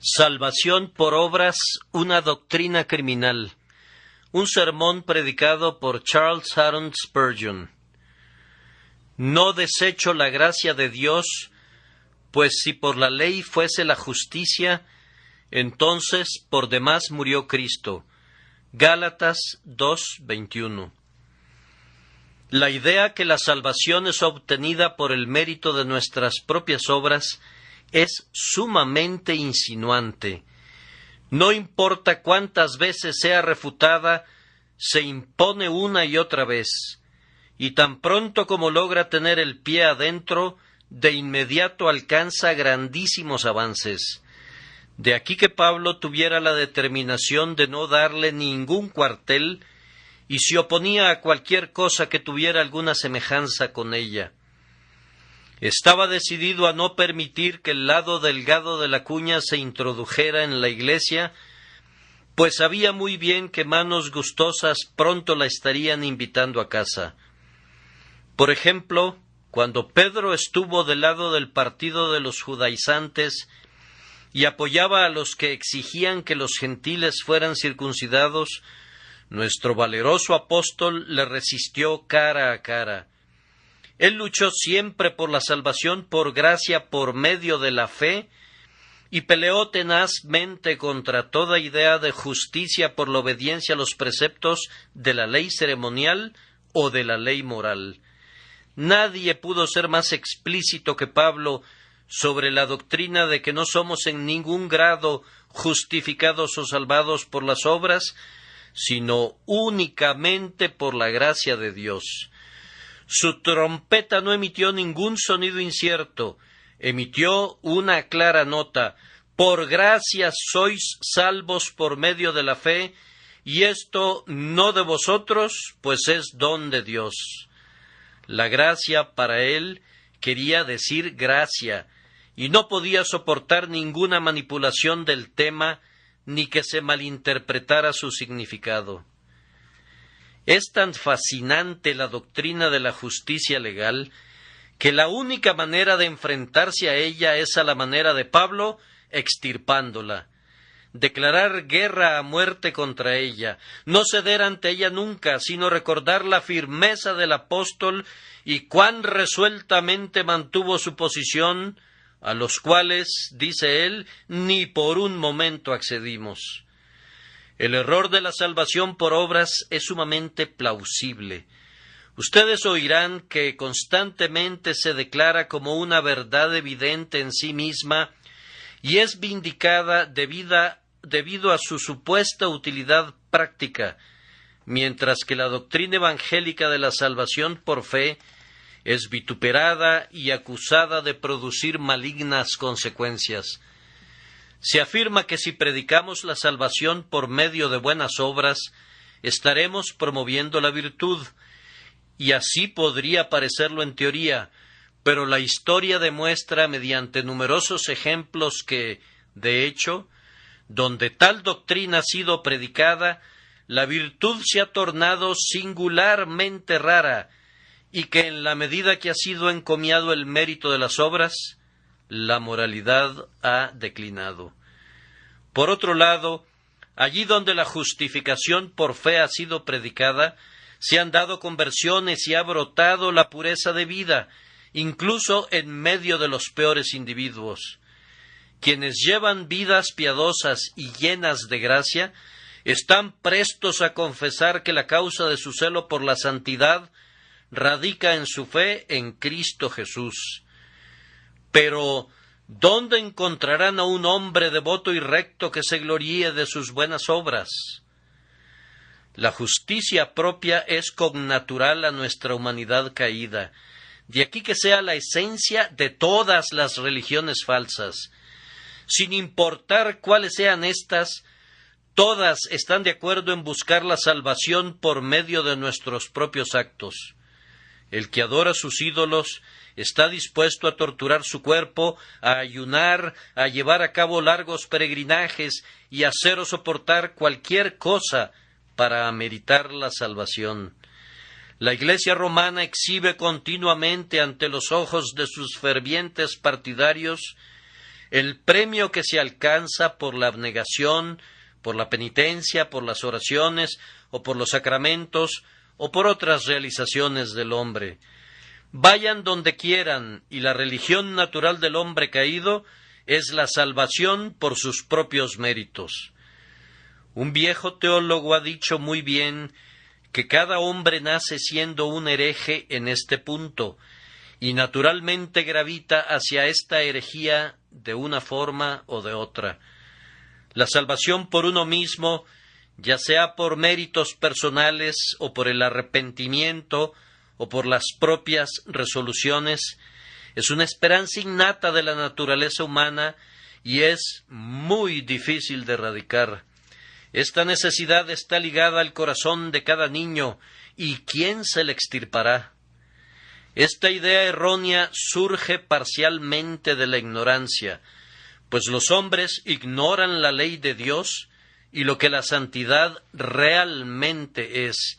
Salvación por obras, una doctrina criminal. Un sermón predicado por Charles Haddon Spurgeon. No desecho la gracia de Dios, pues si por la ley fuese la justicia, entonces por demás murió Cristo. Gálatas 2:21. La idea que la salvación es obtenida por el mérito de nuestras propias obras es sumamente insinuante. No importa cuántas veces sea refutada, se impone una y otra vez, y tan pronto como logra tener el pie adentro, de inmediato alcanza grandísimos avances. De aquí que Pablo tuviera la determinación de no darle ningún cuartel, y se oponía a cualquier cosa que tuviera alguna semejanza con ella. Estaba decidido a no permitir que el lado delgado de la cuña se introdujera en la iglesia, pues sabía muy bien que manos gustosas pronto la estarían invitando a casa. Por ejemplo, cuando Pedro estuvo del lado del partido de los judaizantes y apoyaba a los que exigían que los gentiles fueran circuncidados, nuestro valeroso apóstol le resistió cara a cara. Él luchó siempre por la salvación por gracia por medio de la fe y peleó tenazmente contra toda idea de justicia por la obediencia a los preceptos de la ley ceremonial o de la ley moral. Nadie pudo ser más explícito que Pablo sobre la doctrina de que no somos en ningún grado justificados o salvados por las obras, sino únicamente por la gracia de Dios. Su trompeta no emitió ningún sonido incierto, emitió una clara nota: por gracia sois salvos por medio de la fe, y esto no de vosotros, pues es don de Dios. La gracia para él quería decir gracia, y no podía soportar ninguna manipulación del tema, ni que se malinterpretara su significado. Es tan fascinante la doctrina de la justicia legal que la única manera de enfrentarse a ella es a la manera de Pablo, extirpándola. Declarar guerra a muerte contra ella, no ceder ante ella nunca, sino recordar la firmeza del apóstol y cuán resueltamente mantuvo su posición, a los cuales, dice él, ni por un momento accedimos. El error de la salvación por obras es sumamente plausible. Ustedes oirán que constantemente se declara como una verdad evidente en sí misma y es vindicada debido a su supuesta utilidad práctica, mientras que la doctrina evangélica de la salvación por fe es vituperada y acusada de producir malignas consecuencias. Se afirma que si predicamos la salvación por medio de buenas obras, estaremos promoviendo la virtud, y así podría parecerlo en teoría, pero la historia demuestra mediante numerosos ejemplos que, de hecho, donde tal doctrina ha sido predicada, la virtud se ha tornado singularmente rara, y que en la medida que ha sido encomiado el mérito de las obras, la moralidad ha declinado. Por otro lado, allí donde la justificación por fe ha sido predicada, se han dado conversiones y ha brotado la pureza de vida, incluso en medio de los peores individuos. Quienes llevan vidas piadosas y llenas de gracia, están prestos a confesar que la causa de su celo por la santidad radica en su fe en Cristo Jesús. Pero, ¿dónde encontrarán a un hombre devoto y recto que se gloríe de sus buenas obras? La justicia propia es connatural a nuestra humanidad caída. De aquí que sea la esencia de todas las religiones falsas. Sin importar cuáles sean éstas, todas están de acuerdo en buscar la salvación por medio de nuestros propios actos. El que adora sus ídolos está dispuesto a torturar su cuerpo, a ayunar, a llevar a cabo largos peregrinajes y a hacer o soportar cualquier cosa para ameritar la salvación. La Iglesia romana exhibe continuamente ante los ojos de sus fervientes partidarios el premio que se alcanza por la abnegación, por la penitencia, por las oraciones, o por los sacramentos, o por otras realizaciones del hombre. Vayan donde quieran, y la religión natural del hombre caído es la salvación por sus propios méritos. Un viejo teólogo ha dicho muy bien que cada hombre nace siendo un hereje en este punto, y naturalmente gravita hacia esta herejía de una forma o de otra. La salvación por uno mismo, ya sea por méritos personales o por el arrepentimiento o por las propias resoluciones, es una esperanza innata de la naturaleza humana y es muy difícil de erradicar. Esta necesidad está ligada al corazón de cada niño, ¿y quién se la extirpará? Esta idea errónea surge parcialmente de la ignorancia, pues los hombres ignoran la ley de Dios y lo que la santidad realmente es.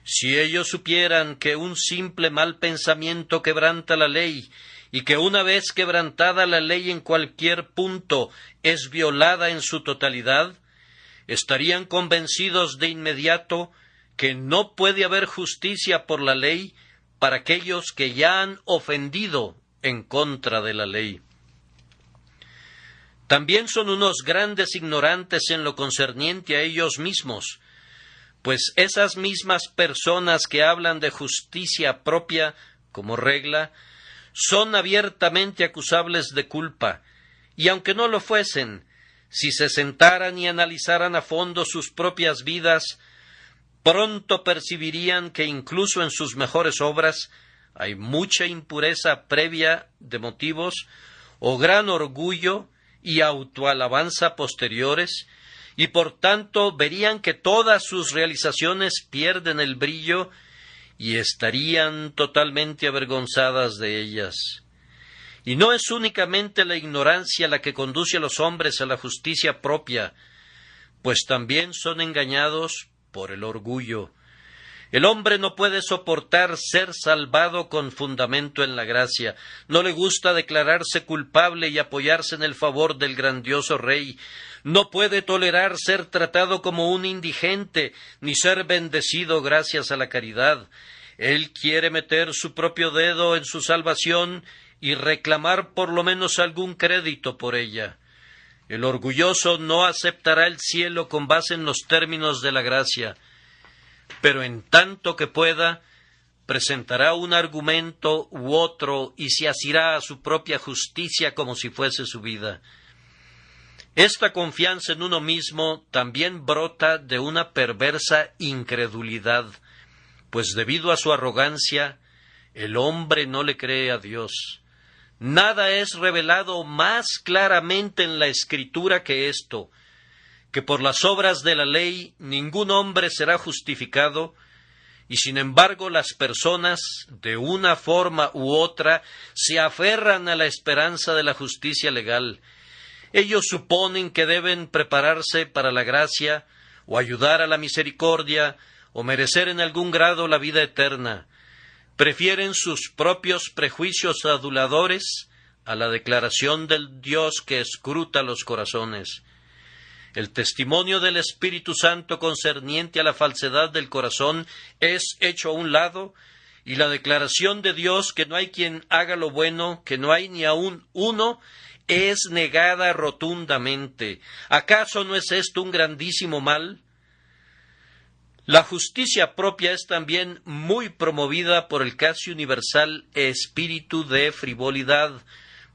Si ellos supieran que un simple mal pensamiento quebranta la ley, y que una vez quebrantada la ley en cualquier punto es violada en su totalidad, estarían convencidos de inmediato que no puede haber justicia por la ley para aquellos que ya han ofendido en contra de la ley. También son unos grandes ignorantes en lo concerniente a ellos mismos, pues esas mismas personas que hablan de justicia propia como regla, son abiertamente acusables de culpa, y aunque no lo fuesen, si se sentaran y analizaran a fondo sus propias vidas, pronto percibirían que incluso en sus mejores obras hay mucha impureza previa de motivos, o gran orgullo y autoalabanza posteriores, y por tanto verían que todas sus realizaciones pierden el brillo y estarían totalmente avergonzadas de ellas. Y no es únicamente la ignorancia la que conduce a los hombres a la justicia propia, pues también son engañados por el orgullo. El hombre no puede soportar ser salvado con fundamento en la gracia. No le gusta declararse culpable y apoyarse en el favor del grandioso Rey. No puede tolerar ser tratado como un indigente, ni ser bendecido gracias a la caridad. Él quiere meter su propio dedo en su salvación y reclamar por lo menos algún crédito por ella. El orgulloso no aceptará el cielo con base en los términos de la gracia, pero en tanto que pueda, presentará un argumento u otro y se asirá a su propia justicia como si fuese su vida. Esta confianza en uno mismo también brota de una perversa incredulidad, pues debido a su arrogancia, el hombre no le cree a Dios. Nada es revelado más claramente en la Escritura que esto, que por las obras de la ley ningún hombre será justificado, y sin embargo las personas, de una forma u otra, se aferran a la esperanza de la justicia legal. Ellos suponen que deben prepararse para la gracia, o ayudar a la misericordia, o merecer en algún grado la vida eterna. Prefieren sus propios prejuicios aduladores a la declaración del Dios que escruta los corazones. El testimonio del Espíritu Santo concerniente a la falsedad del corazón es hecho a un lado, y la declaración de Dios que no hay quien haga lo bueno, que no hay ni aun uno, es negada rotundamente. ¿Acaso no es esto un grandísimo mal? La justicia propia es también muy promovida por el casi universal espíritu de frivolidad,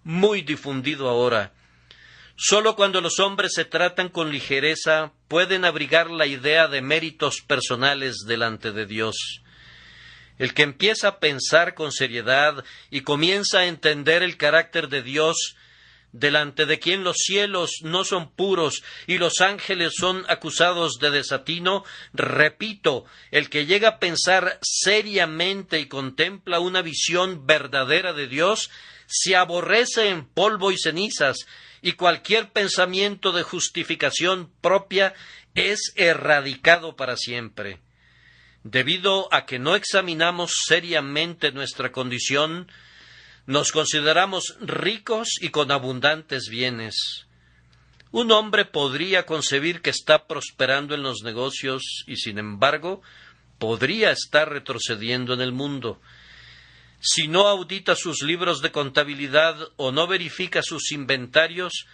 muy difundido ahora. Sólo cuando los hombres se tratan con ligereza pueden abrigar la idea de méritos personales delante de Dios. El que empieza a pensar con seriedad y comienza a entender el carácter de Dios, delante de quien los cielos no son puros y los ángeles son acusados de desatino, repito, el que llega a pensar seriamente y contempla una visión verdadera de Dios, se aborrece en polvo y cenizas, y cualquier pensamiento de justificación propia es erradicado para siempre. Debido a que no examinamos seriamente nuestra condición, Nos consideramos ricos y con abundantes bienes. Un hombre podría concebir que está prosperando en los negocios y, sin embargo, podría estar retrocediendo en el mundo. Si no audita sus libros de contabilidad o no verifica sus inventarios,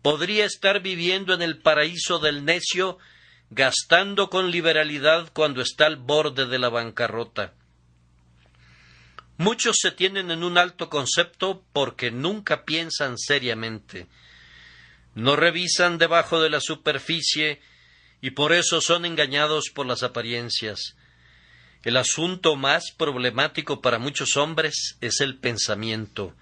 podría estar viviendo en el paraíso del necio, gastando con liberalidad cuando está al borde de la bancarrota. Muchos se tienen en un alto concepto porque nunca piensan seriamente. No revisan debajo de la superficie y por eso son engañados por las apariencias. El asunto más problemático para muchos hombres es el pensamiento.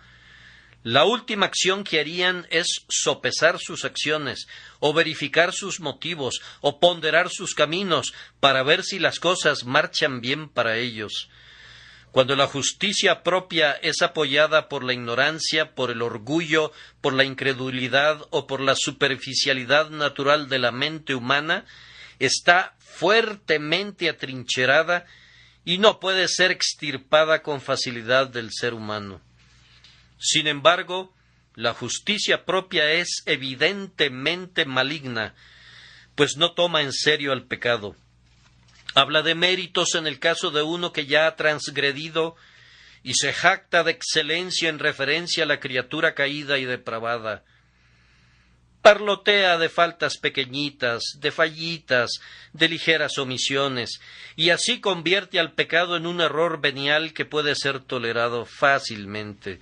La última acción que harían es sopesar sus acciones, o verificar sus motivos, o ponderar sus caminos, para ver si las cosas marchan bien para ellos. Cuando la justicia propia es apoyada por la ignorancia, por el orgullo, por la incredulidad o por la superficialidad natural de la mente humana, está fuertemente atrincherada y no puede ser extirpada con facilidad del ser humano. Sin embargo, la justicia propia es evidentemente maligna, pues no toma en serio al pecado. Habla de méritos en el caso de uno que ya ha transgredido y se jacta de excelencia en referencia a la criatura caída y depravada. Parlotea de faltas pequeñitas, de fallitas, de ligeras omisiones, y así convierte al pecado en un error venial que puede ser tolerado fácilmente.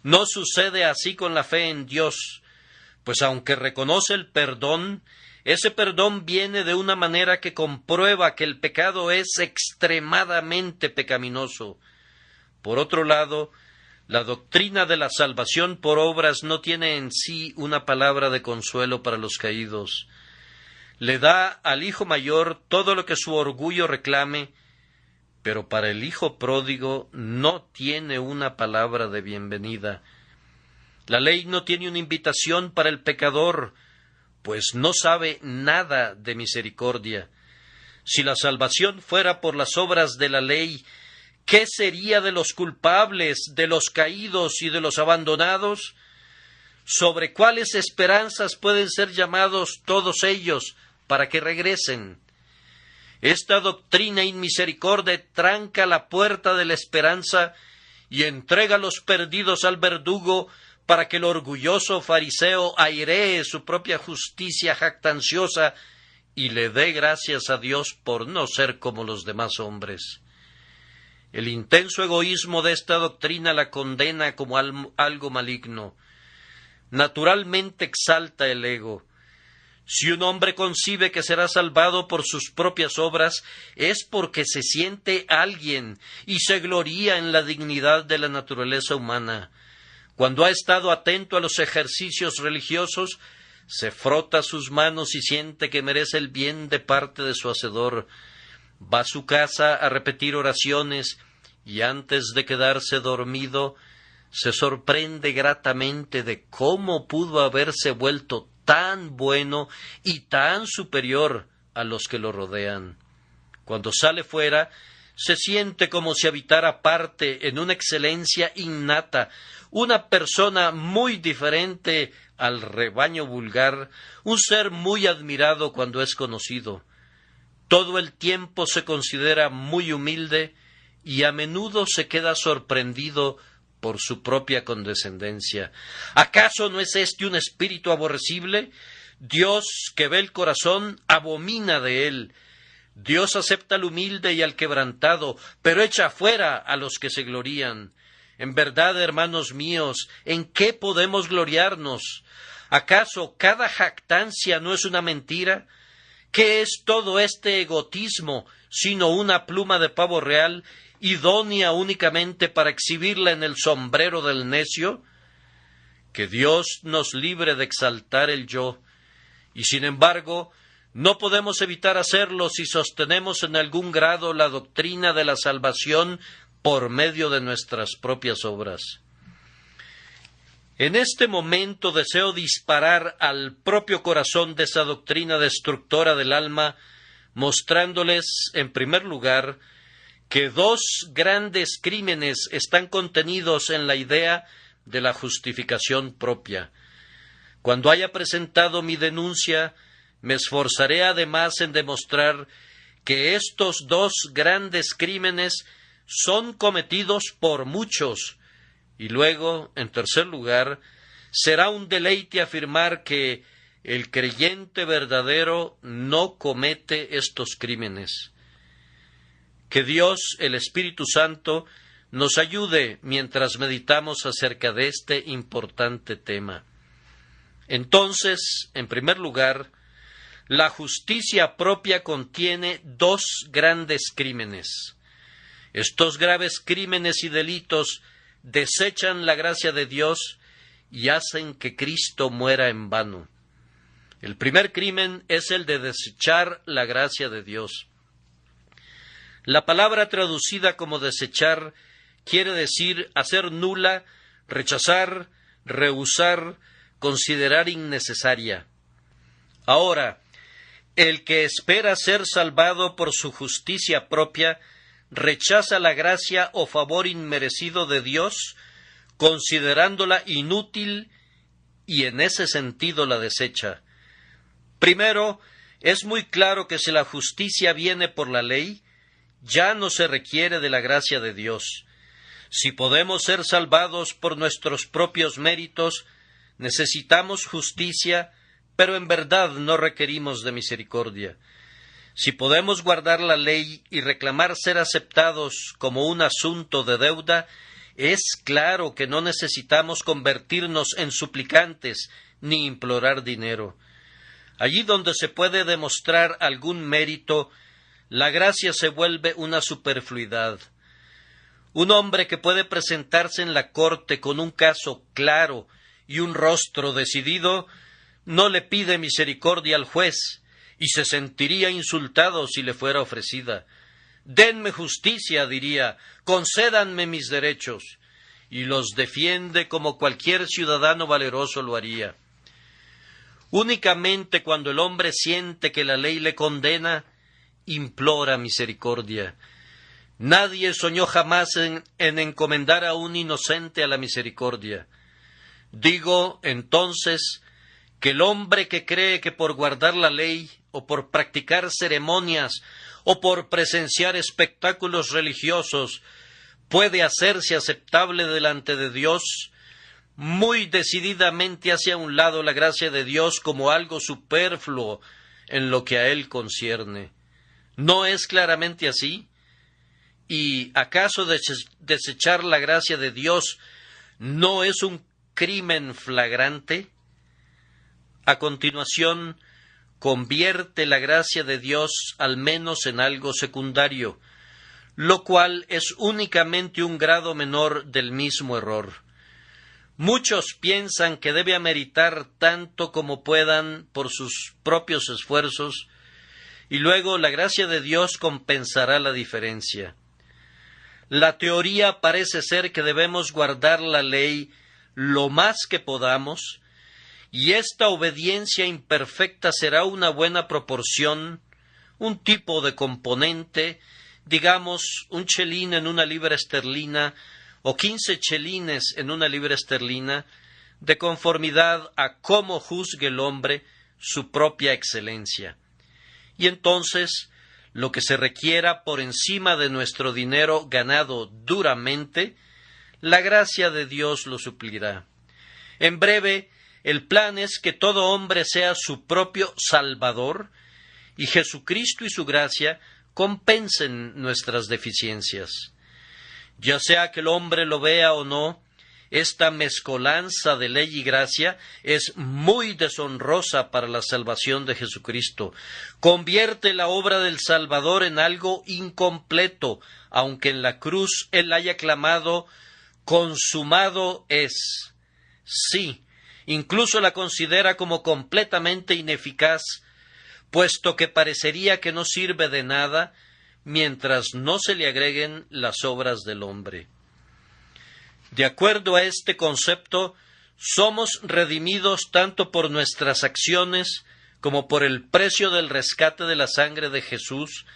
No sucede así con la fe en Dios, pues aunque reconoce el perdón, ese perdón viene de una manera que comprueba que el pecado es extremadamente pecaminoso. Por otro lado, la doctrina de la salvación por obras no tiene en sí una palabra de consuelo para los caídos. Le da al hijo mayor todo lo que su orgullo reclame, pero para el hijo pródigo no tiene una palabra de bienvenida. La ley no tiene una invitación para el pecador, pues no sabe nada de misericordia. Si la salvación fuera por las obras de la ley, ¿qué sería de los culpables, de los caídos y de los abandonados? ¿Sobre cuáles esperanzas pueden ser llamados todos ellos para que regresen? Esta doctrina inmisericordia tranca la puerta de la esperanza y entrega a los perdidos al verdugo para que el orgulloso fariseo airee su propia justicia jactanciosa y le dé gracias a Dios por no ser como los demás hombres. El intenso egoísmo de esta doctrina la condena como algo maligno. Naturalmente exalta el ego. Si un hombre concibe que será salvado por sus propias obras, es porque se siente alguien y se gloría en la dignidad de la naturaleza humana. Cuando ha estado atento a los ejercicios religiosos, se frota sus manos y siente que merece el bien de parte de su Hacedor. Va a su casa a repetir oraciones y antes de quedarse dormido, se sorprende gratamente de cómo pudo haberse vuelto tan bueno y tan superior a los que lo rodean. Cuando sale fuera, se siente como si habitara aparte en una excelencia innata, una persona muy diferente al rebaño vulgar, un ser muy admirado cuando es conocido. Todo el tiempo se considera muy humilde y a menudo se queda sorprendido por su propia condescendencia. ¿Acaso no es este un espíritu aborrecible? Dios, que ve el corazón, abomina de él. Dios acepta al humilde y al quebrantado, pero echa fuera a los que se glorían. En verdad, hermanos míos, ¿en qué podemos gloriarnos? ¿Acaso cada jactancia no es una mentira? ¿Qué es todo este egotismo sino una pluma de pavo real, idónea únicamente para exhibirla en el sombrero del necio? Que Dios nos libre de exaltar el yo, y sin embargo, no podemos evitar hacerlo si sostenemos en algún grado la doctrina de la salvación por medio de nuestras propias obras. En este momento deseo disparar al propio corazón de esa doctrina destructora del alma, mostrándoles, en primer lugar, que dos grandes crímenes están contenidos en la idea de la justificación propia. Cuando haya presentado mi denuncia, me esforzaré además en demostrar que estos dos grandes crímenes son cometidos por muchos, y luego, en tercer lugar, será un deleite afirmar que el creyente verdadero no comete estos crímenes. Que Dios, el Espíritu Santo, nos ayude mientras meditamos acerca de este importante tema. Entonces, en primer lugar, la justicia propia contiene dos grandes crímenes. Estos graves crímenes y delitos desechan la gracia de Dios y hacen que Cristo muera en vano. El primer crimen es el de desechar la gracia de Dios. La palabra traducida como desechar quiere decir hacer nula, rechazar, rehusar, considerar innecesaria. Ahora, el que espera ser salvado por su justicia propia rechaza la gracia o favor inmerecido de Dios, considerándola inútil y en ese sentido la desecha. Primero, es muy claro que si la justicia viene por la ley, ya no se requiere de la gracia de Dios. Si podemos ser salvados por nuestros propios méritos, necesitamos justicia, pero en verdad no requerimos de misericordia. Si podemos guardar la ley y reclamar ser aceptados como un asunto de deuda, es claro que no necesitamos convertirnos en suplicantes ni implorar dinero. Allí donde se puede demostrar algún mérito, la gracia se vuelve una superfluidad. Un hombre que puede presentarse en la corte con un caso claro y un rostro decidido, no le pide misericordia al juez y se sentiría insultado si le fuera ofrecida. Denme justicia, diría, concédanme mis derechos, y los defiende como cualquier ciudadano valeroso lo haría. Únicamente cuando el hombre siente que la ley le condena, implora misericordia. Nadie soñó jamás en encomendar a un inocente a la misericordia. Digo, entonces, que el hombre que cree que por guardar la ley, o por practicar ceremonias, o por presenciar espectáculos religiosos, puede hacerse aceptable delante de Dios, muy decididamente hace a un lado la gracia de Dios como algo superfluo en lo que a él concierne. ¿No es claramente así? ¿Y acaso desechar la gracia de Dios no es un crimen flagrante? A continuación, convierte la gracia de Dios al menos en algo secundario, lo cual es únicamente un grado menor del mismo error. Muchos piensan que debe ameritar tanto como puedan por sus propios esfuerzos, y luego la gracia de Dios compensará la diferencia. La teoría parece ser que debemos guardar la ley lo más que podamos, y esta obediencia imperfecta será una buena proporción, un tipo de componente, digamos, un chelín en una libra esterlina, o 15 chelines en una libra esterlina, de conformidad a cómo juzgue el hombre su propia excelencia. Y entonces, lo que se requiera por encima de nuestro dinero ganado duramente, la gracia de Dios lo suplirá. En breve, el plan es que todo hombre sea su propio Salvador, y Jesucristo y su gracia compensen nuestras deficiencias. Ya sea que el hombre lo vea o no, esta mezcolanza de ley y gracia es muy deshonrosa para la salvación de Jesucristo. Convierte la obra del Salvador en algo incompleto, aunque en la cruz Él haya clamado, consumado es. Sí, incluso la considera como completamente ineficaz, puesto que parecería que no sirve de nada mientras no se le agreguen las obras del hombre. De acuerdo a este concepto, somos redimidos tanto por nuestras acciones como por el precio del rescate de la sangre de Jesús,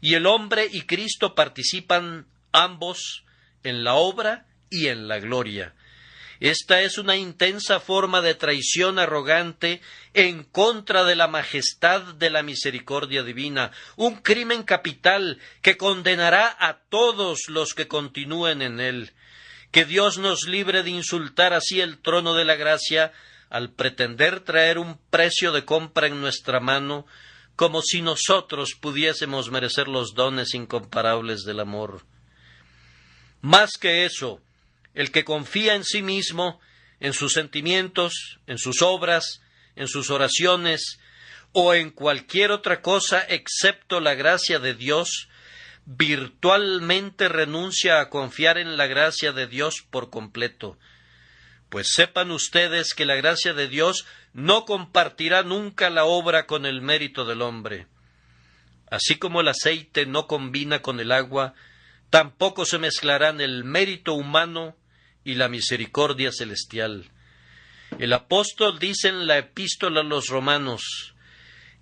y el hombre y Cristo participan ambos en la obra y en la gloria. Esta es una intensa forma de traición arrogante en contra de la majestad de la misericordia divina, un crimen capital que condenará a todos los que continúen en él. Que Dios nos libre de insultar así el trono de la gracia al pretender traer un precio de compra en nuestra mano, como si nosotros pudiésemos merecer los dones incomparables del amor. Más que eso, el que confía en sí mismo, en sus sentimientos, en sus obras, en sus oraciones, o en cualquier otra cosa excepto la gracia de Dios, virtualmente renuncia a confiar en la gracia de Dios por completo. Pues sepan ustedes que la gracia de Dios no compartirá nunca la obra con el mérito del hombre. Así como el aceite no combina con el agua, tampoco se mezclarán el mérito humano y la misericordia celestial. El apóstol dice en la epístola a los Romanos: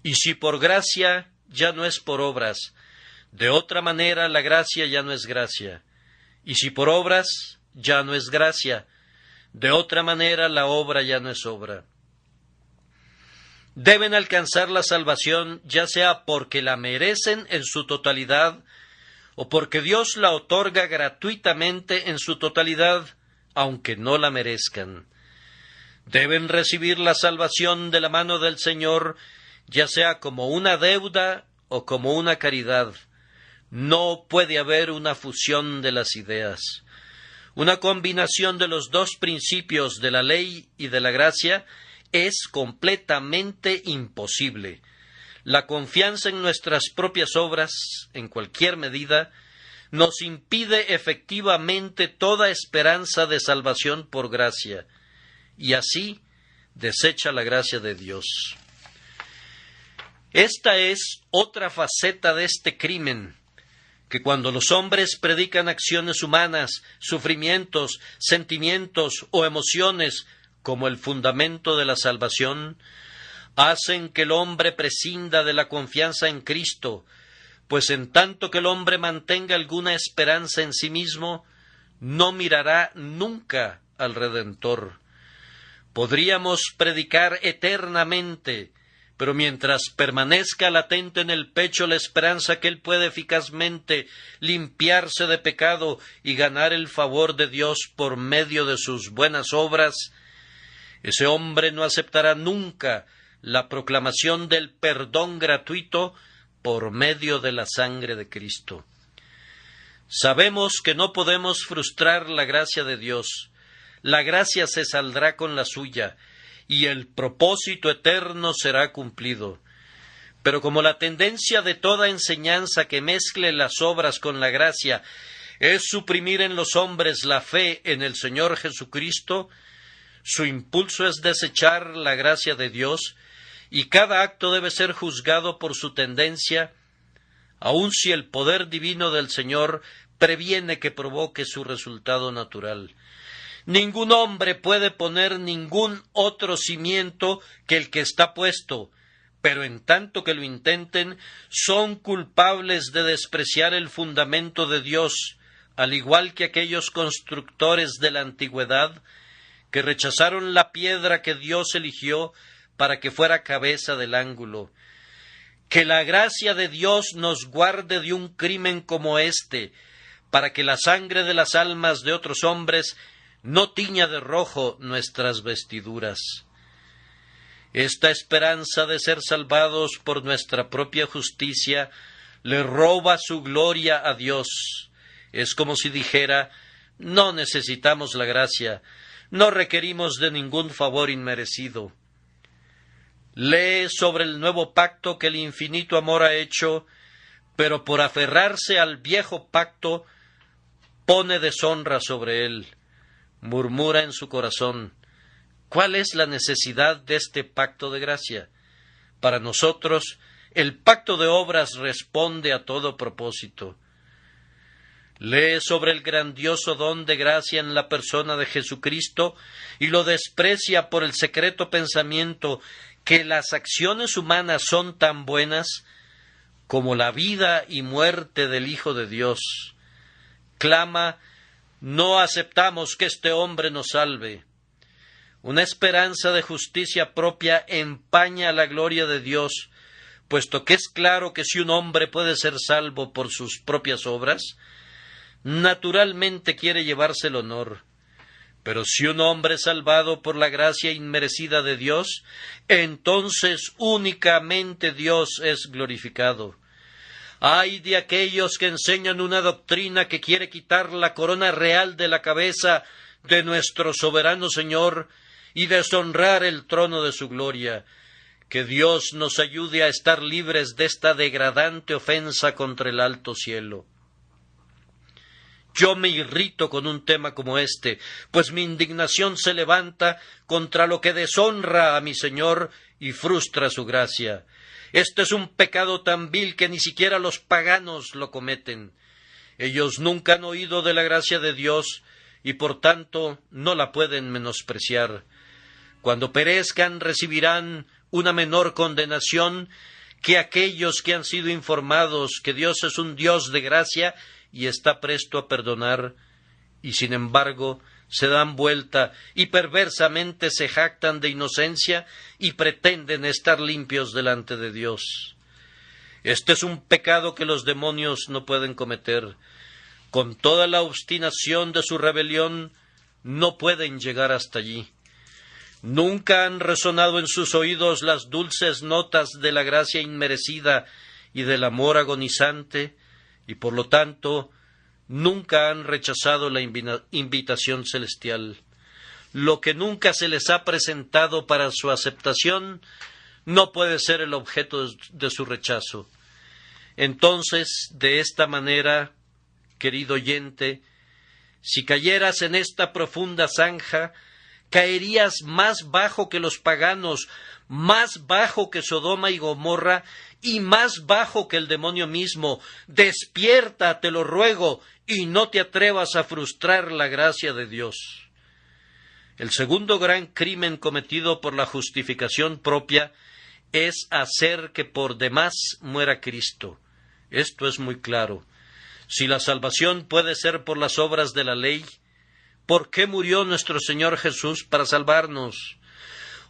y si por gracia, ya no es por obras. De otra manera la gracia ya no es gracia. Y si por obras, ya no es gracia. De otra manera la obra ya no es obra. Deben alcanzar la salvación ya sea porque la merecen en su totalidad o porque Dios la otorga gratuitamente en su totalidad, aunque no la merezcan. Deben recibir la salvación de la mano del Señor, ya sea como una deuda o como una caridad. No puede haber una fusión de las ideas. Una combinación de los dos principios de la ley y de la gracia es completamente imposible. La confianza en nuestras propias obras, en cualquier medida, nos impide efectivamente toda esperanza de salvación por gracia, y así desecha la gracia de Dios. Esta es otra faceta de este crimen, que cuando los hombres predican acciones humanas, sufrimientos, sentimientos o emociones como el fundamento de la salvación, hacen que el hombre prescinda de la confianza en Cristo, pues en tanto que el hombre mantenga alguna esperanza en sí mismo, no mirará nunca al Redentor. Podríamos predicar eternamente, pero mientras permanezca latente en el pecho la esperanza que él puede eficazmente limpiarse de pecado y ganar el favor de Dios por medio de sus buenas obras, ese hombre no aceptará nunca la proclamación del perdón gratuito por medio de la sangre de Cristo. Sabemos que no podemos frustrar la gracia de Dios. La gracia se saldrá con la suya, y el propósito eterno será cumplido. Pero como la tendencia de toda enseñanza que mezcle las obras con la gracia es suprimir en los hombres la fe en el Señor Jesucristo, su impulso es desechar la gracia de Dios, y cada acto debe ser juzgado por su tendencia, aun si el poder divino del Señor previene que provoque su resultado natural. Ningún hombre puede poner ningún otro cimiento que el que está puesto, pero en tanto que lo intenten, son culpables de despreciar el fundamento de Dios, al igual que aquellos constructores de la antigüedad que rechazaron la piedra que Dios eligió para que fuera cabeza del ángulo. Que la gracia de Dios nos guarde de un crimen como este, para que la sangre de las almas de otros hombres no tiña de rojo nuestras vestiduras. Esta esperanza de ser salvados por nuestra propia justicia le roba su gloria a Dios. Es como si dijera: no necesitamos la gracia, no requerimos de ningún favor inmerecido. Lee sobre el nuevo pacto que el infinito amor ha hecho, pero por aferrarse al viejo pacto pone deshonra sobre él. Murmura en su corazón: ¿cuál es la necesidad de este pacto de gracia? Para nosotros, el pacto de obras responde a todo propósito. Lee sobre el grandioso don de gracia en la persona de Jesucristo y lo desprecia por el secreto pensamiento que las acciones humanas son tan buenas como la vida y muerte del Hijo de Dios. Clama: no aceptamos que este hombre nos salve. Una esperanza de justicia propia empaña la gloria de Dios, puesto que es claro que si un hombre puede ser salvo por sus propias obras, naturalmente quiere llevarse el honor. Pero si un hombre es salvado por la gracia inmerecida de Dios, entonces únicamente Dios es glorificado. Ay de aquellos que enseñan una doctrina que quiere quitar la corona real de la cabeza de nuestro soberano Señor y deshonrar el trono de su gloria. Que Dios nos ayude a estar libres de esta degradante ofensa contra el alto cielo. Yo me irrito con un tema como este, pues mi indignación se levanta contra lo que deshonra a mi Señor y frustra su gracia. Este es un pecado tan vil que ni siquiera los paganos lo cometen. Ellos nunca han oído de la gracia de Dios y por tanto no la pueden menospreciar. Cuando perezcan recibirán una menor condenación que aquellos que han sido informados que Dios es un Dios de gracia y está presto a perdonar, y sin embargo se dan vuelta y perversamente se jactan de inocencia y pretenden estar limpios delante de Dios. Este es un pecado que los demonios no pueden cometer. Con toda la obstinación de su rebelión, no pueden llegar hasta allí. Nunca han resonado en sus oídos las dulces notas de la gracia inmerecida y del amor agonizante, y por lo tanto nunca han rechazado la invitación celestial. Lo que nunca se les ha presentado para su aceptación no puede ser el objeto de su rechazo. Entonces, de esta manera, querido oyente, si cayeras en esta profunda zanja, caerías más bajo que los paganos, más bajo que Sodoma y Gomorra, y más bajo que el demonio mismo. Despierta, te lo ruego, y no te atrevas a frustrar la gracia de Dios. El segundo gran crimen cometido por la justificación propia es hacer que por demás muera Cristo. Esto es muy claro. Si la salvación puede ser por las obras de la ley, ¿por qué murió nuestro Señor Jesús para salvarnos?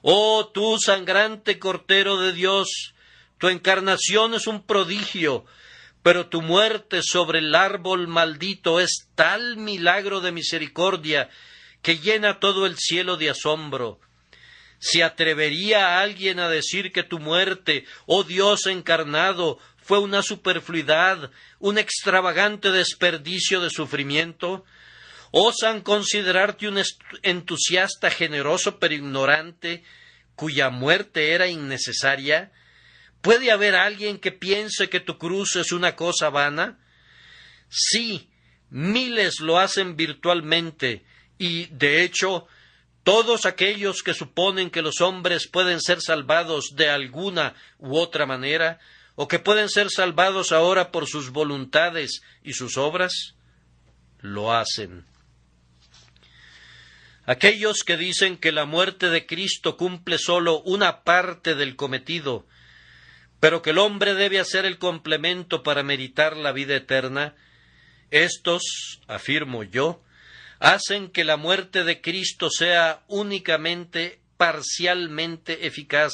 Oh, tú sangrante Cordero de Dios, tu encarnación es un prodigio, pero tu muerte sobre el árbol maldito es tal milagro de misericordia que llena todo el cielo de asombro. ¿Se atrevería alguien a decir que tu muerte, oh Dios encarnado, fue una superfluidad, un extravagante desperdicio de sufrimiento? ¿Osan considerarte un entusiasta generoso pero ignorante, cuya muerte era innecesaria? ¿Puede haber alguien que piense que tu cruz es una cosa vana? Sí, miles lo hacen virtualmente, y, de hecho, todos aquellos que suponen que los hombres pueden ser salvados de alguna u otra manera, o que pueden ser salvados ahora por sus voluntades y sus obras, lo hacen. Aquellos que dicen que la muerte de Cristo cumple sólo una parte del cometido, pero que el hombre debe hacer el complemento para meritar la vida eterna, estos, afirmo yo, hacen que la muerte de Cristo sea únicamente parcialmente eficaz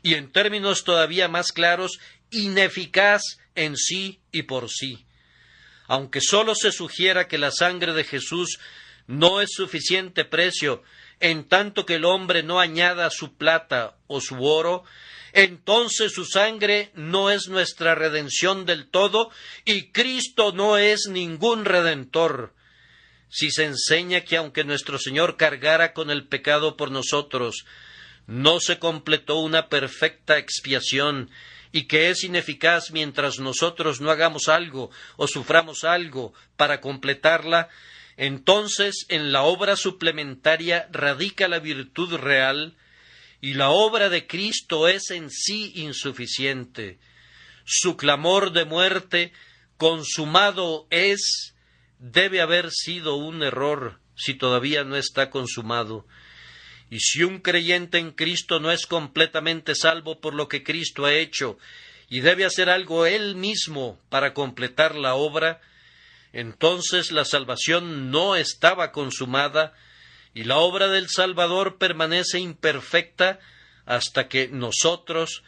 y, en términos todavía más claros, ineficaz en sí y por sí. Aunque sólo se sugiera que la sangre de Jesús no es suficiente precio, en tanto que el hombre no añada su plata o su oro, entonces su sangre no es nuestra redención del todo y Cristo no es ningún redentor. Si se enseña que aunque nuestro Señor cargara con el pecado por nosotros, no se completó una perfecta expiación y que es ineficaz mientras nosotros no hagamos algo o suframos algo para completarla, entonces en la obra suplementaria radica la virtud real y la obra de Cristo es en sí insuficiente. Su clamor de muerte, consumado es, debe haber sido un error si todavía no está consumado. Y si un creyente en Cristo no es completamente salvo por lo que Cristo ha hecho, y debe hacer algo Él mismo para completar la obra, entonces la salvación no estaba consumada y la obra del Salvador permanece imperfecta hasta que nosotros,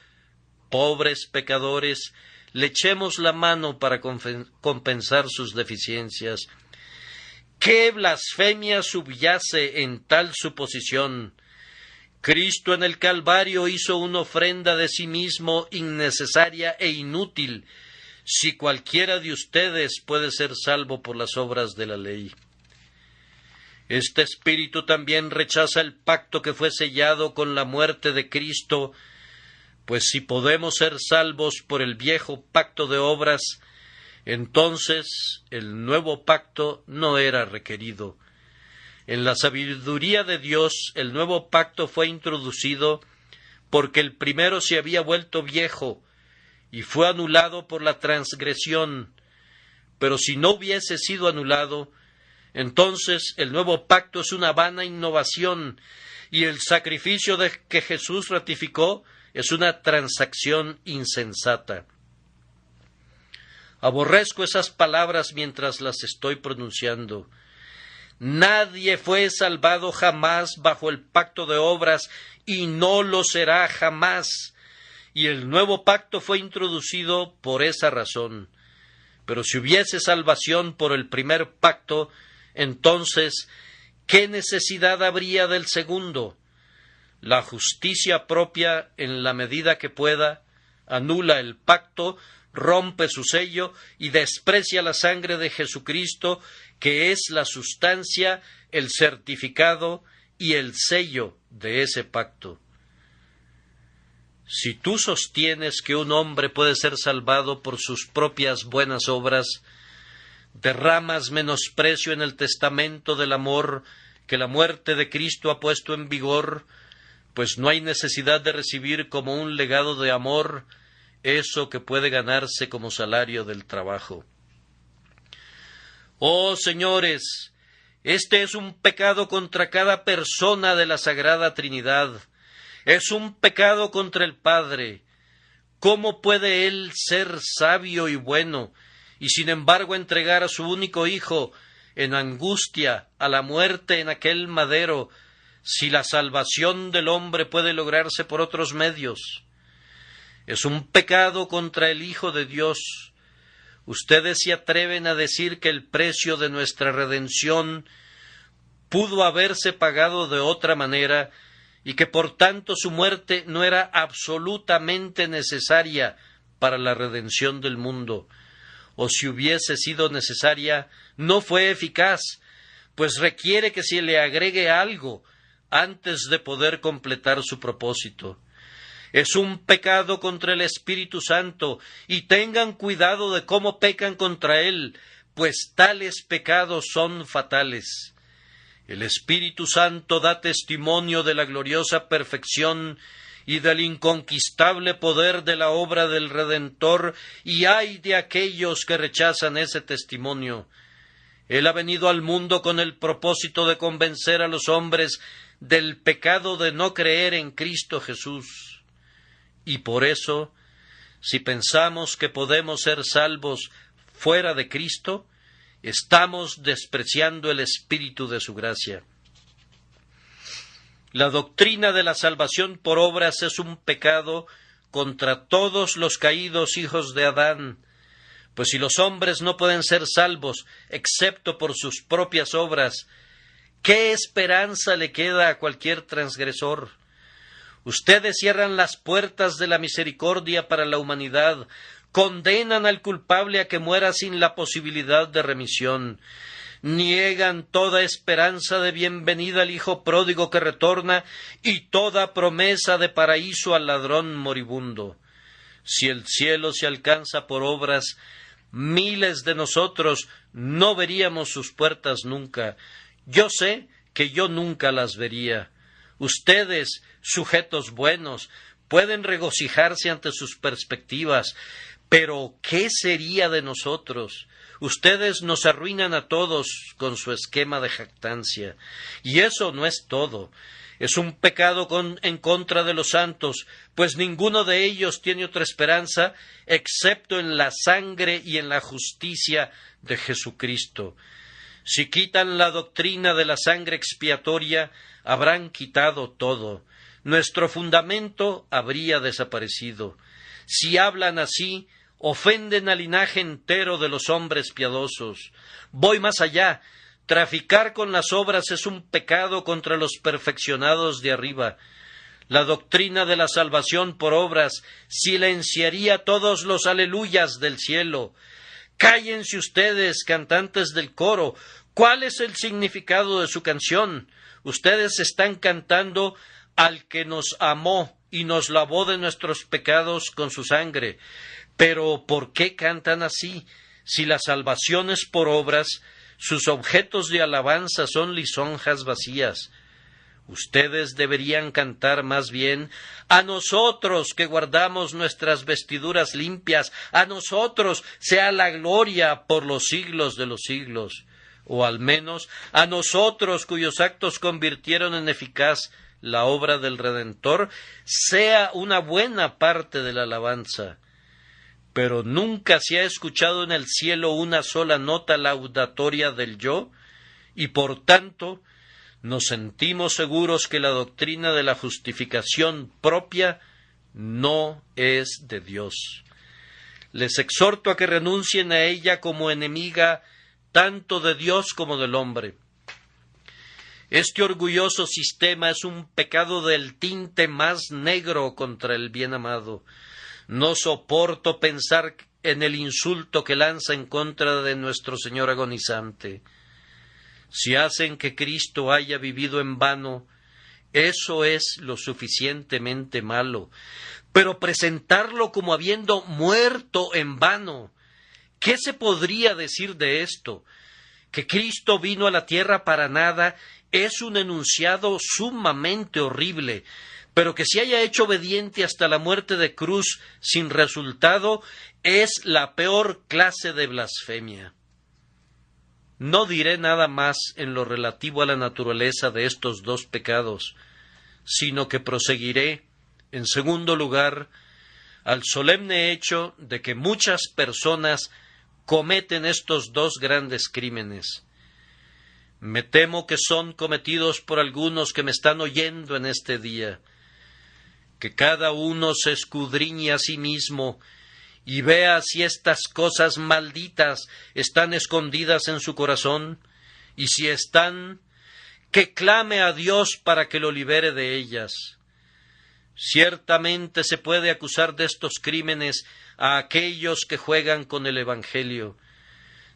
pobres pecadores, le echemos la mano para compensar sus deficiencias. ¿Qué blasfemia subyace en tal suposición? Cristo en el Calvario hizo una ofrenda de sí mismo innecesaria e inútil, si cualquiera de ustedes puede ser salvo por las obras de la ley. Este espíritu también rechaza el pacto que fue sellado con la muerte de Cristo, pues si podemos ser salvos por el viejo pacto de obras, entonces el nuevo pacto no era requerido. En la sabiduría de Dios, el nuevo pacto fue introducido porque el primero se había vuelto viejo y fue anulado por la transgresión. Pero si no hubiese sido anulado, entonces el nuevo pacto es una vana innovación y el sacrificio que Jesús ratificó es una transacción insensata. Aborrezco esas palabras mientras las estoy pronunciando. Nadie fue salvado jamás bajo el pacto de obras y no lo será jamás. Y el nuevo pacto fue introducido por esa razón. Pero si hubiese salvación por el primer pacto, entonces, ¿qué necesidad habría del segundo? La justicia propia, en la medida que pueda, anula el pacto, rompe su sello y desprecia la sangre de Jesucristo, que es la sustancia, el certificado y el sello de ese pacto. Si tú sostienes que un hombre puede ser salvado por sus propias buenas obras, derramas menosprecio en el testamento del amor que la muerte de Cristo ha puesto en vigor, pues no hay necesidad de recibir como un legado de amor eso que puede ganarse como salario del trabajo. Oh, señores, este es un pecado contra cada persona de la Sagrada Trinidad. Es un pecado contra el Padre. ¿Cómo puede Él ser sabio y bueno, y sin embargo entregar a su único Hijo en angustia a la muerte en aquel madero, si la salvación del hombre puede lograrse por otros medios? Es un pecado contra el Hijo de Dios. Ustedes se atreven a decir que el precio de nuestra redención pudo haberse pagado de otra manera y que por tanto su muerte no era absolutamente necesaria para la redención del mundo, o si hubiese sido necesaria, no fue eficaz, pues requiere que se le agregue algo antes de poder completar su propósito. Es un pecado contra el Espíritu Santo, y tengan cuidado de cómo pecan contra él, pues tales pecados son fatales. El Espíritu Santo da testimonio de la gloriosa perfección y del inconquistable poder de la obra del Redentor, y ay de aquellos que rechazan ese testimonio. Él ha venido al mundo con el propósito de convencer a los hombres del pecado de no creer en Cristo Jesús. Y por eso, si pensamos que podemos ser salvos fuera de Cristo, estamos despreciando el espíritu de su gracia. La doctrina de la salvación por obras es un pecado contra todos los caídos hijos de Adán, pues si los hombres no pueden ser salvos excepto por sus propias obras, ¿qué esperanza le queda a cualquier transgresor? Ustedes cierran las puertas de la misericordia para la humanidad, condenan al culpable a que muera sin la posibilidad de remisión, niegan toda esperanza de bienvenida al hijo pródigo que retorna y toda promesa de paraíso al ladrón moribundo. Si el cielo se alcanza por obras, miles de nosotros no veríamos sus puertas nunca. Yo sé que yo nunca las vería. Ustedes, sujetos buenos, pueden regocijarse ante sus perspectivas, pero ¿qué sería de nosotros? Ustedes nos arruinan a todos con su esquema de jactancia. Y eso no es todo. Es un pecado en contra de los santos, pues ninguno de ellos tiene otra esperanza excepto en la sangre y en la justicia de Jesucristo. Si quitan la doctrina de la sangre expiatoria, habrán quitado todo. Nuestro fundamento habría desaparecido. Si hablan así, ofenden al linaje entero de los hombres piadosos. Voy más allá. Traficar con las obras es un pecado contra los perfeccionados de arriba. La doctrina de la salvación por obras silenciaría todos los aleluyas del cielo. Cállense ustedes, cantantes del coro. ¿Cuál es el significado de su canción? Ustedes están cantando al que nos amó y nos lavó de nuestros pecados con su sangre. Pero ¿por qué cantan así? Si la salvación es por obras, sus objetos de alabanza son lisonjas vacías. Ustedes deberían cantar más bien a nosotros que guardamos nuestras vestiduras limpias, a nosotros sea la gloria por los siglos de los siglos, o al menos a nosotros cuyos actos convirtieron en eficaz la obra del Redentor, sea una buena parte de la alabanza. Pero nunca se ha escuchado en el cielo una sola nota laudatoria del yo, y por tanto nos sentimos seguros que la doctrina de la justificación propia no es de Dios. Les exhorto a que renuncien a ella como enemiga tanto de Dios como del hombre. Este orgulloso sistema es un pecado del tinte más negro contra el bien amado. No soporto pensar en el insulto que lanza en contra de nuestro Señor agonizante. Si hacen que Cristo haya vivido en vano, eso es lo suficientemente malo. Pero presentarlo como habiendo muerto en vano, ¿qué se podría decir de esto? Que Cristo vino a la tierra para nada es un enunciado sumamente horrible, pero que se haya hecho obediente hasta la muerte de cruz sin resultado es la peor clase de blasfemia. No diré nada más en lo relativo a la naturaleza de estos dos pecados, sino que proseguiré, en segundo lugar, al solemne hecho de que muchas personas cometen estos dos grandes crímenes. Me temo que son cometidos por algunos que me están oyendo en este día. Que cada uno se escudriñe a sí mismo y vea si estas cosas malditas están escondidas en su corazón, y si están, que clame a Dios para que lo libere de ellas. Ciertamente se puede acusar de estos crímenes a aquellos que juegan con el Evangelio.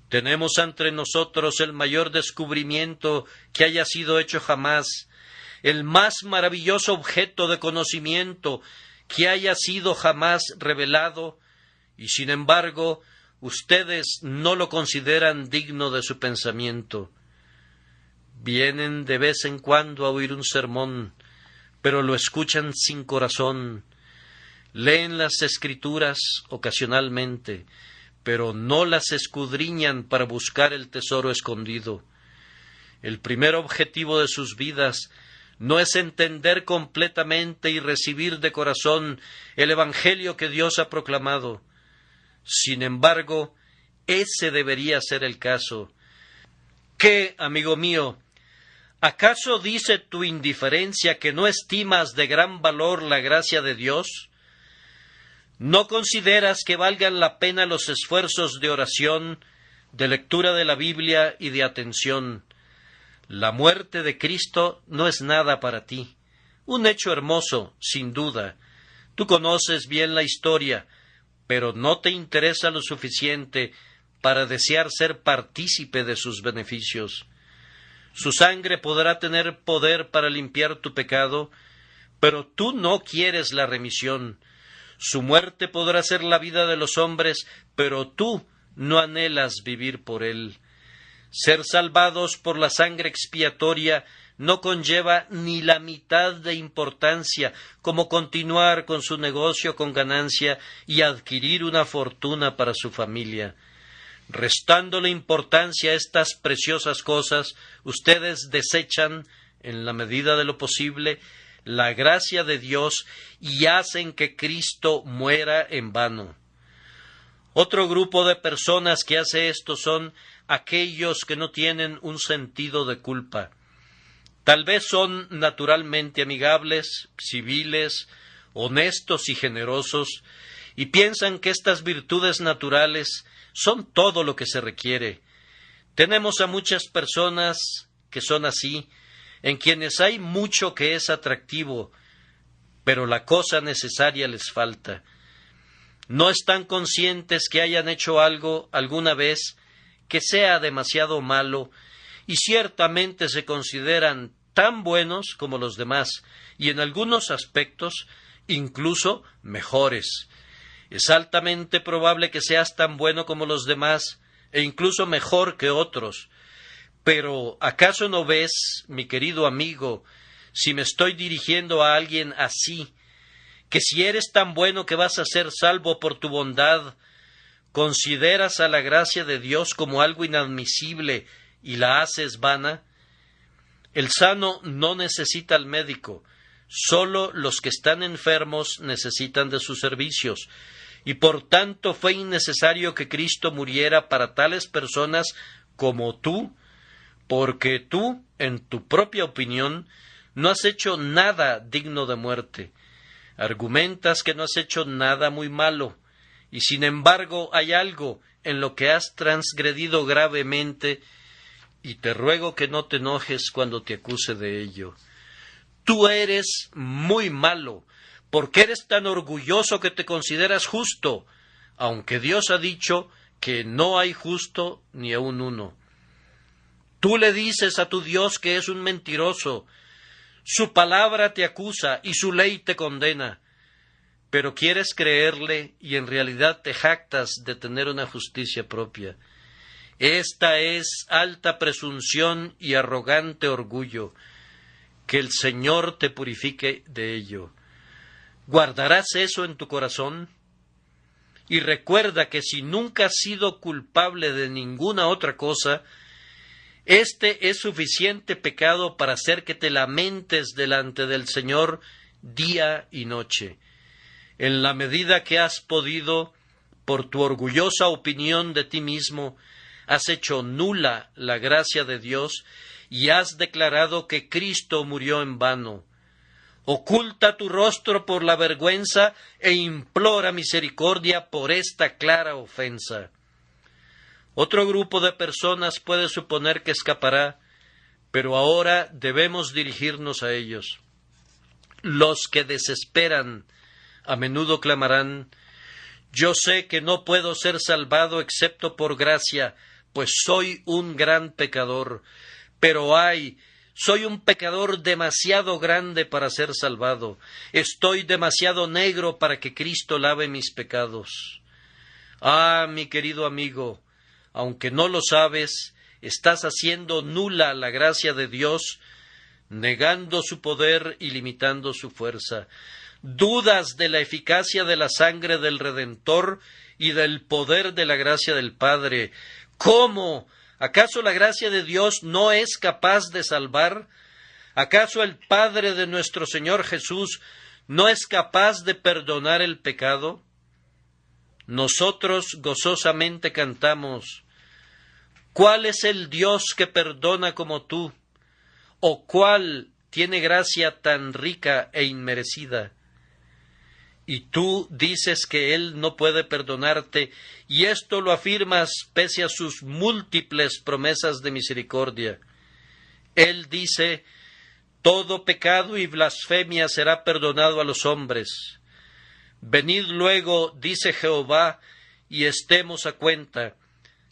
Tenemos ante nosotros el mayor descubrimiento que haya sido hecho jamás, el más maravilloso objeto de conocimiento que haya sido jamás revelado, y sin embargo ustedes no lo consideran digno de su pensamiento. Vienen de vez en cuando a oír un sermón, pero lo escuchan sin corazón. Leen las Escrituras ocasionalmente, pero no las escudriñan para buscar el tesoro escondido. El primer objetivo de sus vidas no es entender completamente y recibir de corazón el Evangelio que Dios ha proclamado. Sin embargo, ese debería ser el caso. ¿Qué, amigo mío? ¿Acaso dice tu indiferencia que no estimas de gran valor la gracia de Dios? ¿No consideras que valgan la pena los esfuerzos de oración, de lectura de la Biblia y de atención? La muerte de Cristo no es nada para ti. Un hecho hermoso, sin duda. Tú conoces bien la historia, pero no te interesa lo suficiente para desear ser partícipe de sus beneficios. Su sangre podrá tener poder para limpiar tu pecado, pero tú no quieres la remisión. Su muerte podrá ser la vida de los hombres, pero tú no anhelas vivir por él. Ser salvados por la sangre expiatoria no conlleva ni la mitad de importancia como continuar con su negocio con ganancia y adquirir una fortuna para su familia. Restándole importancia a estas preciosas cosas, ustedes desechan en la medida de lo posible, la gracia de Dios y hacen que Cristo muera en vano. Otro grupo de personas que hace esto son aquellos que no tienen un sentido de culpa. Tal vez son naturalmente amigables, civiles, honestos y generosos, y piensan que estas virtudes naturales son todo lo que se requiere. Tenemos a muchas personas que son así, en quienes hay mucho que es atractivo, pero la cosa necesaria les falta. No están conscientes que hayan hecho algo alguna vez que sea demasiado malo, y ciertamente se consideran tan buenos como los demás, y en algunos aspectos incluso mejores. Es altamente probable que seas tan bueno como los demás, e incluso mejor que otros. Pero ¿acaso no ves, mi querido amigo, si me estoy dirigiendo a alguien así, que si eres tan bueno que vas a ser salvo por tu bondad, consideras a la gracia de Dios como algo inadmisible y la haces vana? El sano no necesita al médico, solo los que están enfermos necesitan de sus servicios, y por tanto fue innecesario que Cristo muriera para tales personas como tú, porque tú, en tu propia opinión, no has hecho nada digno de muerte. Argumentas que no has hecho nada muy malo, y sin embargo hay algo en lo que has transgredido gravemente, y te ruego que no te enojes cuando te acuse de ello. Tú eres muy malo, porque eres tan orgulloso que te consideras justo, aunque Dios ha dicho que no hay justo ni aun uno. Tú le dices a tu Dios que es un mentiroso, su palabra te acusa y su ley te condena, pero quieres creerle y en realidad te jactas de tener una justicia propia. Esta es alta presunción y arrogante orgullo. Que el Señor te purifique de ello. ¿Guardarás eso en tu corazón? Y recuerda que si nunca has sido culpable de ninguna otra cosa, este es suficiente pecado para hacer que te lamentes delante del Señor día y noche. En la medida que has podido, por tu orgullosa opinión de ti mismo, has hecho nula la gracia de Dios y has declarado que Cristo murió en vano. Oculta tu rostro por la vergüenza e implora misericordia por esta clara ofensa. Otro grupo de personas puede suponer que escapará, pero ahora debemos dirigirnos a ellos. Los que desesperan a menudo clamarán: yo sé que no puedo ser salvado excepto por gracia, pues soy un gran pecador. Pero ay, soy un pecador demasiado grande para ser salvado. Estoy demasiado negro para que Cristo lave mis pecados. Ah, mi querido amigo, aunque no lo sabes, estás haciendo nula la gracia de Dios, negando su poder y limitando su fuerza. Dudas de la eficacia de la sangre del Redentor y del poder de la gracia del Padre. ¿Cómo? ¿Acaso la gracia de Dios no es capaz de salvar? ¿Acaso el Padre de nuestro Señor Jesús no es capaz de perdonar el pecado? Nosotros gozosamente cantamos: ¿cuál es el Dios que perdona como tú? ¿O cuál tiene gracia tan rica e inmerecida? Y tú dices que Él no puede perdonarte, y esto lo afirmas pese a sus múltiples promesas de misericordia. Él dice: todo pecado y blasfemia será perdonado a los hombres. Venid luego, dice Jehová, y estemos a cuenta.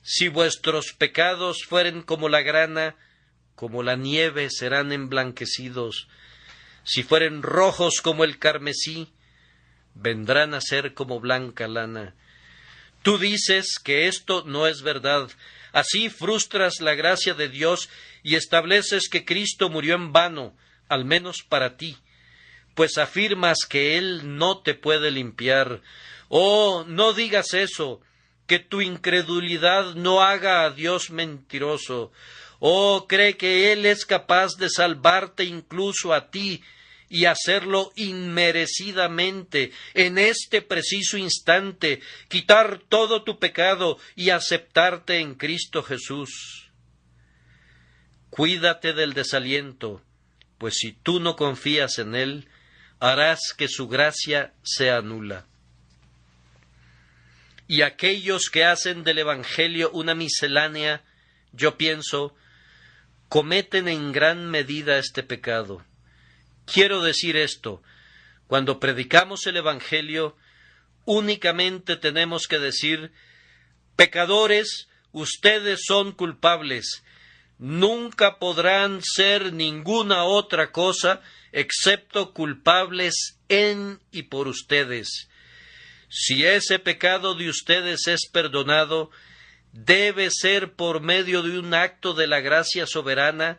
Si vuestros pecados fueren como la grana, como la nieve serán emblanquecidos. Si fueren rojos como el carmesí, vendrán a ser como blanca lana. Tú dices que esto no es verdad. Así frustras la gracia de Dios y estableces que Cristo murió en vano, al menos para ti, pues afirmas que Él no te puede limpiar. Oh, no digas eso, que tu incredulidad no haga a Dios mentiroso. Oh, cree que Él es capaz de salvarte incluso a ti y hacerlo inmerecidamente, en este preciso instante, quitar todo tu pecado y aceptarte en Cristo Jesús. Cuídate del desaliento, pues si tú no confías en Él, harás que su gracia sea nula. Y aquellos que hacen del Evangelio una miscelánea, yo pienso, cometen en gran medida este pecado. Quiero decir esto: cuando predicamos el Evangelio, únicamente tenemos que decir: pecadores, ustedes son culpables, nunca podrán ser ninguna otra cosa excepto culpables en y por ustedes. Si ese pecado de ustedes es perdonado, debe ser por medio de un acto de la gracia soberana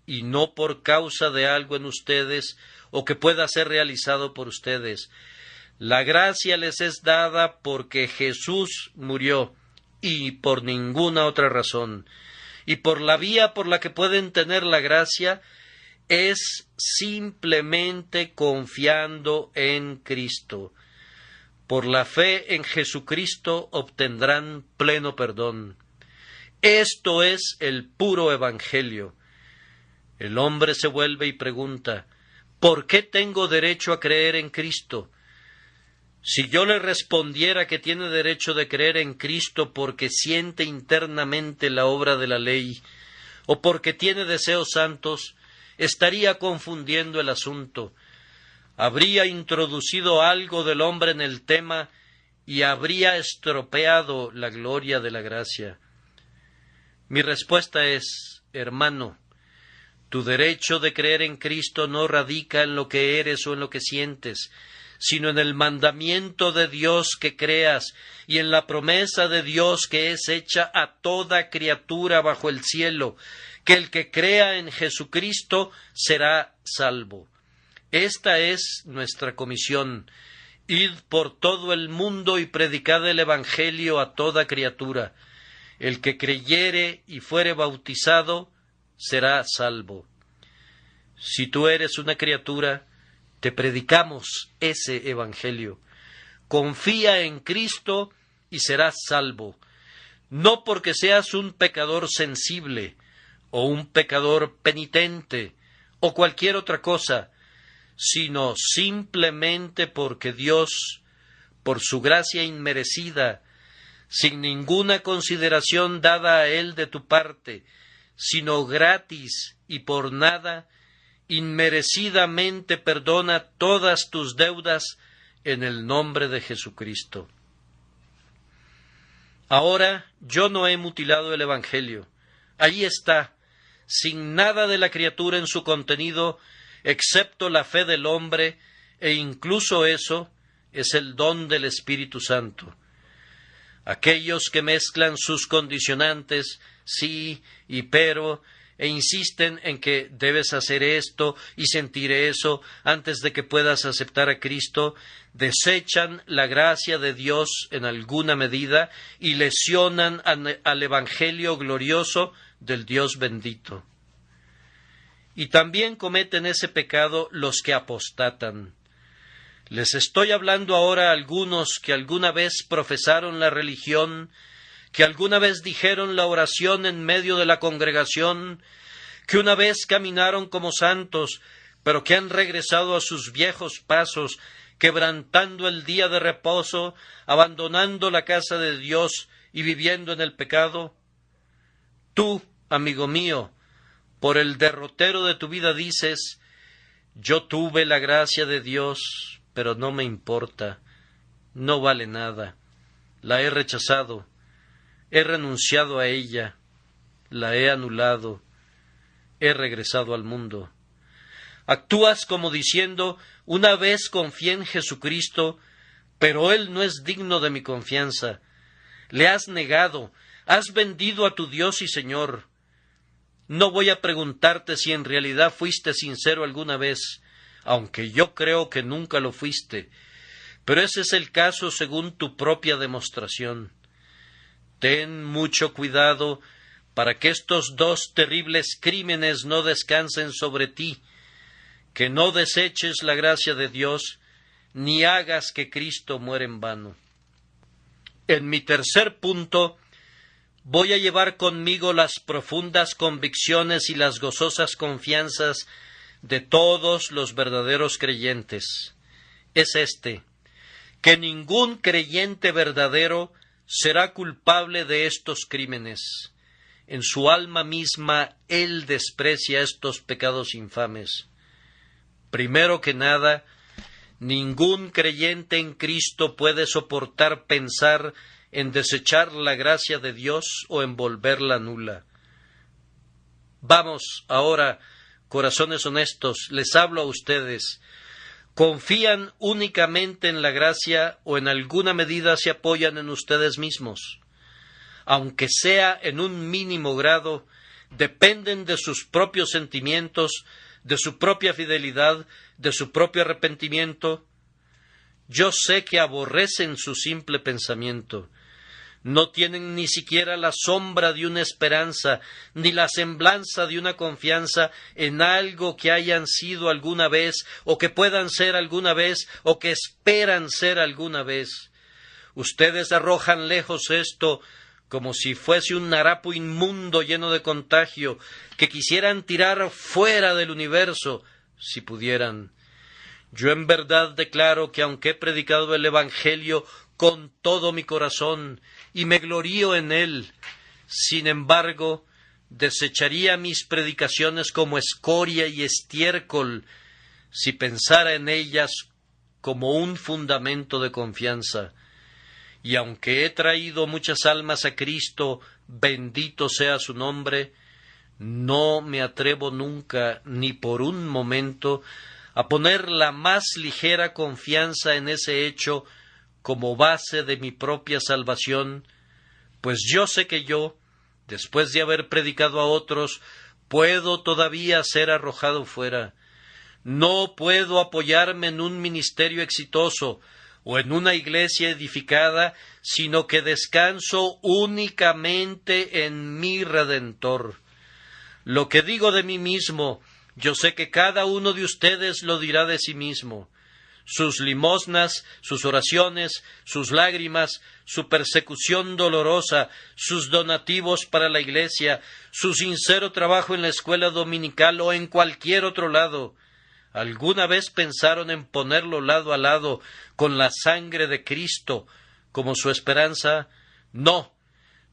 y no por causa de algo en ustedes o que pueda ser realizado por ustedes. La gracia les es dada porque Jesús murió y por ninguna otra razón. Y por la vía por la que pueden tener la gracia es simplemente confiando en Cristo. Por la fe en Jesucristo obtendrán pleno perdón. Esto es el puro Evangelio. El hombre se vuelve y pregunta: ¿por qué tengo derecho a creer en Cristo? Si yo le respondiera que tiene derecho de creer en Cristo porque siente internamente la obra de la ley, o porque tiene deseos santos, estaría confundiendo el asunto. Habría introducido algo del hombre en el tema y habría estropeado la gloria de la gracia. Mi respuesta es: hermano, tu derecho de creer en Cristo no radica en lo que eres o en lo que sientes, sino en el mandamiento de Dios que creas y en la promesa de Dios que es hecha a toda criatura bajo el cielo, que el que crea en Jesucristo será salvo. Esta es nuestra comisión: id por todo el mundo y predicad el Evangelio a toda criatura. El que creyere y fuere bautizado será salvo. Si tú eres una criatura, te predicamos ese Evangelio. Confía en Cristo y serás salvo, no porque seas un pecador sensible, o un pecador penitente, o cualquier otra cosa, sino simplemente porque Dios, por su gracia inmerecida, sin ninguna consideración dada a Él de tu parte, sino gratis y por nada, inmerecidamente perdona todas tus deudas en el nombre de Jesucristo. Ahora yo no he mutilado el Evangelio. Ahí está, sin nada de la criatura en su contenido, excepto la fe del hombre, e incluso eso es el don del Espíritu Santo. Aquellos que mezclan sus condicionantes, sí y pero, e insisten en que debes hacer esto y sentir eso antes de que puedas aceptar a Cristo, desechan la gracia de Dios en alguna medida y lesionan al Evangelio glorioso del Dios bendito. Y también cometen ese pecado los que apostatan. Les estoy hablando ahora a algunos que alguna vez profesaron la religión, que alguna vez dijeron la oración en medio de la congregación, que una vez caminaron como santos, pero que han regresado a sus viejos pasos, quebrantando el día de reposo, abandonando la casa de Dios y viviendo en el pecado. Tú, amigo mío, por el derrotero de tu vida dices: yo tuve la gracia de Dios, pero no me importa, no vale nada, la he rechazado, he renunciado a ella, la he anulado, he regresado al mundo. Actúas como diciendo: una vez confié en Jesucristo, pero Él no es digno de mi confianza. Le has negado, has vendido a tu Dios y Señor. No voy a preguntarte si en realidad fuiste sincero alguna vez, aunque yo creo que nunca lo fuiste, pero ese es el caso según tu propia demostración. Ten mucho cuidado para que estos dos terribles crímenes no descansen sobre ti, que no deseches la gracia de Dios, ni hagas que Cristo muera en vano. En mi tercer punto, voy a llevar conmigo las profundas convicciones y las gozosas confianzas de todos los verdaderos creyentes. Es que ningún creyente verdadero será culpable de estos crímenes. En su alma misma él desprecia estos pecados infames. Primero que nada, ningún creyente en Cristo puede soportar pensar en desechar la gracia de Dios o en volverla nula. Vamos, ahora, corazones honestos, les hablo a ustedes. ¿Confían únicamente en la gracia o en alguna medida se apoyan en ustedes mismos? Aunque sea en un mínimo grado, dependen de sus propios sentimientos, de su propia fidelidad, de su propio arrepentimiento. Yo sé que aborrecen su simple pensamiento. No tienen ni siquiera la sombra de una esperanza, ni la semblanza de una confianza en algo que hayan sido alguna vez, o que puedan ser alguna vez, o que esperan ser alguna vez. Ustedes arrojan lejos esto como si fuese un harapo inmundo lleno de contagio, que quisieran tirar fuera del universo, si pudieran. Yo en verdad declaro que aunque he predicado el Evangelio con todo mi corazón, y me glorío en él, sin embargo, desecharía mis predicaciones como escoria y estiércol, si pensara en ellas como un fundamento de confianza. Y aunque he traído muchas almas a Cristo, bendito sea su nombre, no me atrevo nunca, ni por un momento, a poner la más ligera confianza en ese hecho como base de mi propia salvación, pues yo sé que yo, después de haber predicado a otros, puedo todavía ser arrojado fuera. No puedo apoyarme en un ministerio exitoso o en una iglesia edificada, sino que descanso únicamente en mi Redentor. Lo que digo de mí mismo, yo sé que cada uno de ustedes lo dirá de sí mismo. Sus limosnas, sus oraciones, sus lágrimas, su persecución dolorosa, sus donativos para la iglesia, su sincero trabajo en la escuela dominical o en cualquier otro lado. ¿Alguna vez pensaron en ponerlo lado a lado con la sangre de Cristo como su esperanza? No,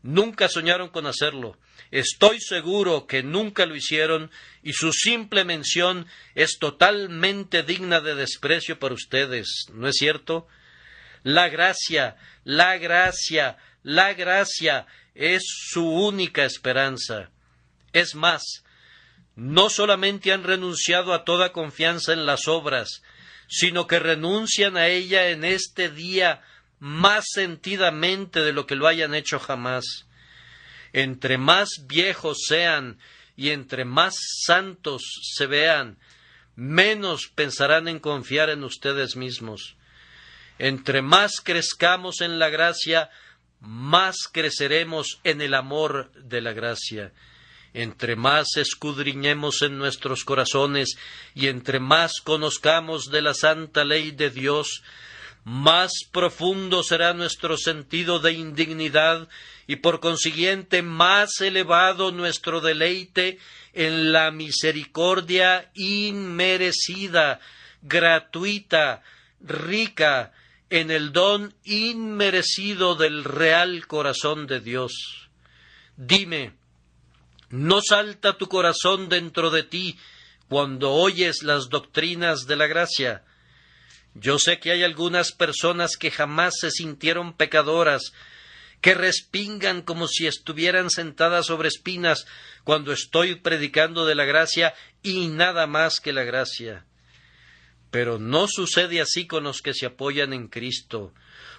nunca soñaron con hacerlo. Estoy seguro que nunca lo hicieron y su simple mención es totalmente digna de desprecio para ustedes, ¿no es cierto? La gracia es su única esperanza. Es más, no solamente han renunciado a toda confianza en las obras, sino que renuncian a ella en este día más sentidamente de lo que lo hayan hecho jamás. Entre más viejos sean y entre más santos se vean, menos pensarán en confiar en ustedes mismos. Entre más crezcamos en la gracia, más creceremos en el amor de la gracia. Entre más escudriñemos en nuestros corazones y entre más conozcamos de la santa ley de Dios, más profundo será nuestro sentido de indignidad y por consiguiente más elevado nuestro deleite en la misericordia inmerecida, gratuita, rica, en el don inmerecido del real corazón de Dios. Dime, ¿no salta tu corazón dentro de ti cuando oyes las doctrinas de la gracia? Yo sé que hay algunas personas que jamás se sintieron pecadoras, que respingan como si estuvieran sentadas sobre espinas cuando estoy predicando de la gracia y nada más que la gracia. Pero no sucede así con los que se apoyan en Cristo.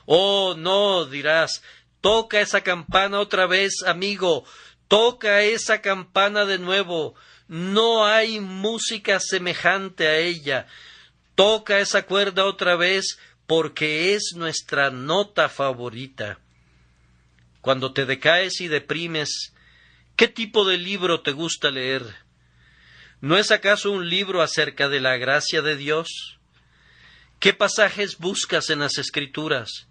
Oh, no, dirás, toca esa campana otra vez, amigo, toca esa campana de nuevo. No hay música semejante a ella. Toca esa cuerda otra vez porque es nuestra nota favorita. Cuando te decaes y deprimes, ¿Qué tipo de libro te gusta leer? ¿No es acaso un libro acerca de la gracia de Dios? ¿Qué pasajes buscas en las Escrituras?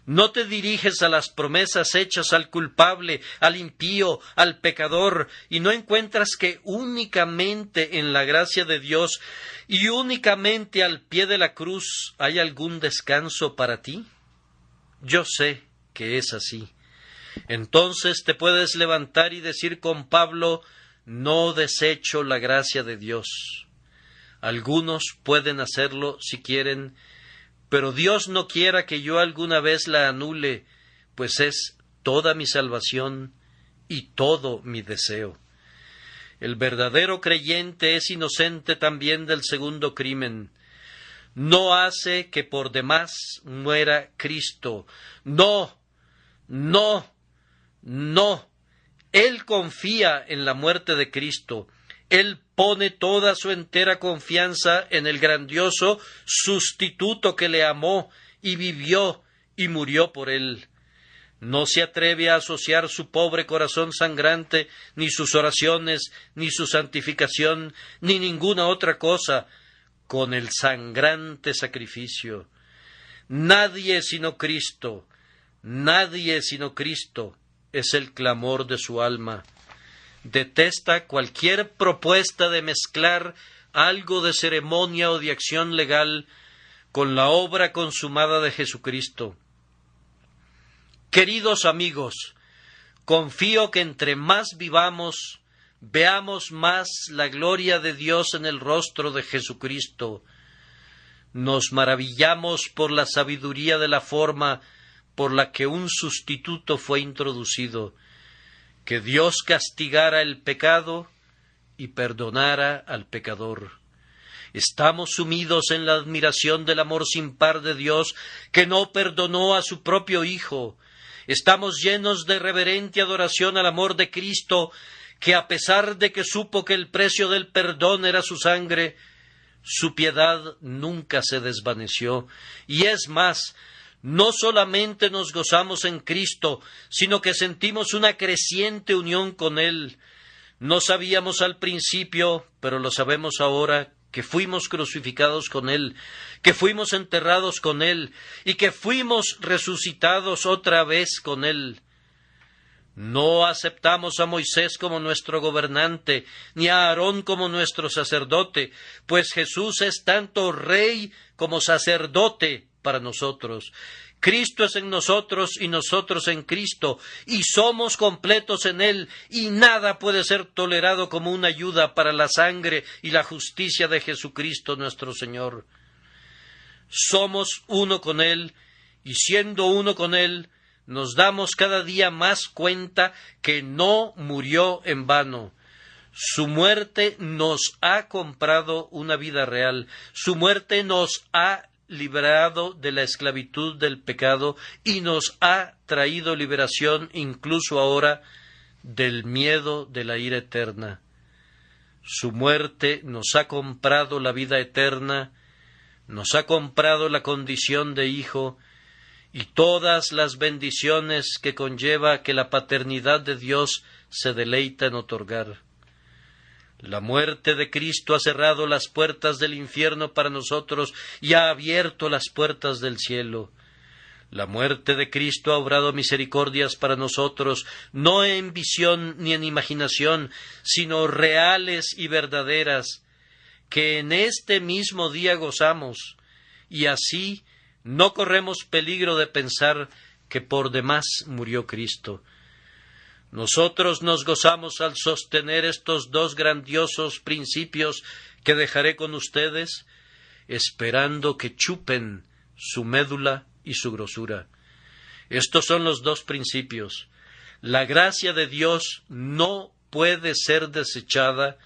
¿No te diriges a las promesas hechas al culpable, al impío, al pecador, y no encuentras que únicamente en la gracia de Dios y únicamente al pie de la cruz hay algún descanso para ti? Yo sé que es así. Entonces te puedes levantar y decir con Pablo: no desecho la gracia de Dios. Algunos pueden hacerlo si quieren, pero Dios no quiera que yo alguna vez la anule, pues es toda mi salvación y todo mi deseo. El verdadero creyente es inocente también del segundo crimen. No hace que por demás muera Cristo. No, no, no. Él confía en la muerte de Cristo. Él pone toda su entera confianza en el grandioso sustituto que le amó y vivió y murió por él. No se atreve a asociar su pobre corazón sangrante, ni sus oraciones, ni su santificación, ni ninguna otra cosa, con el sangrante sacrificio. Nadie sino Cristo es el clamor de su alma. Detesta cualquier propuesta de mezclar algo de ceremonia o de acción legal con la obra consumada de Jesucristo. Queridos amigos, confío que entre más vivamos, veamos más la gloria de Dios en el rostro de Jesucristo. Nos maravillamos por la sabiduría de la forma por la que un sustituto fue introducido, que Dios castigara el pecado y perdonara al pecador. Estamos sumidos en la admiración del amor sin par de Dios, que no perdonó a su propio Hijo. Estamos llenos de reverente adoración al amor de Cristo, que a pesar de que supo que el precio del perdón era su sangre, su piedad nunca se desvaneció. Y es más, no solamente nos gozamos en Cristo, sino que sentimos una creciente unión con Él. No sabíamos al principio, pero lo sabemos ahora, que fuimos crucificados con Él, que fuimos enterrados con Él y que fuimos resucitados otra vez con Él. No aceptamos a Moisés como nuestro gobernante, ni a Aarón como nuestro sacerdote, pues Jesús es tanto rey como sacerdote para nosotros. Cristo es en nosotros y nosotros en Cristo, y somos completos en Él, y nada puede ser tolerado como una ayuda para la sangre y la justicia de Jesucristo nuestro Señor. Somos uno con Él, y siendo uno con Él, nos damos cada día más cuenta que no murió en vano. Su muerte nos ha comprado una vida real, su muerte nos ha librado de la esclavitud del pecado y nos ha traído liberación incluso ahora del miedo de la ira eterna. Su muerte nos ha comprado la vida eterna, nos ha comprado la condición de hijo y todas las bendiciones que conlleva que la paternidad de Dios se deleita en otorgar. La muerte de Cristo ha cerrado las puertas del infierno para nosotros y ha abierto las puertas del cielo. La muerte de Cristo ha obrado misericordias para nosotros, no en visión ni en imaginación, sino reales y verdaderas, que en este mismo día gozamos, y así no corremos peligro de pensar que por demás murió Cristo. Nosotros nos gozamos al sostener estos dos grandiosos principios que dejaré con ustedes, esperando que chupen su médula y su grosura. Estos son los dos principios. La gracia de Dios no puede ser desechada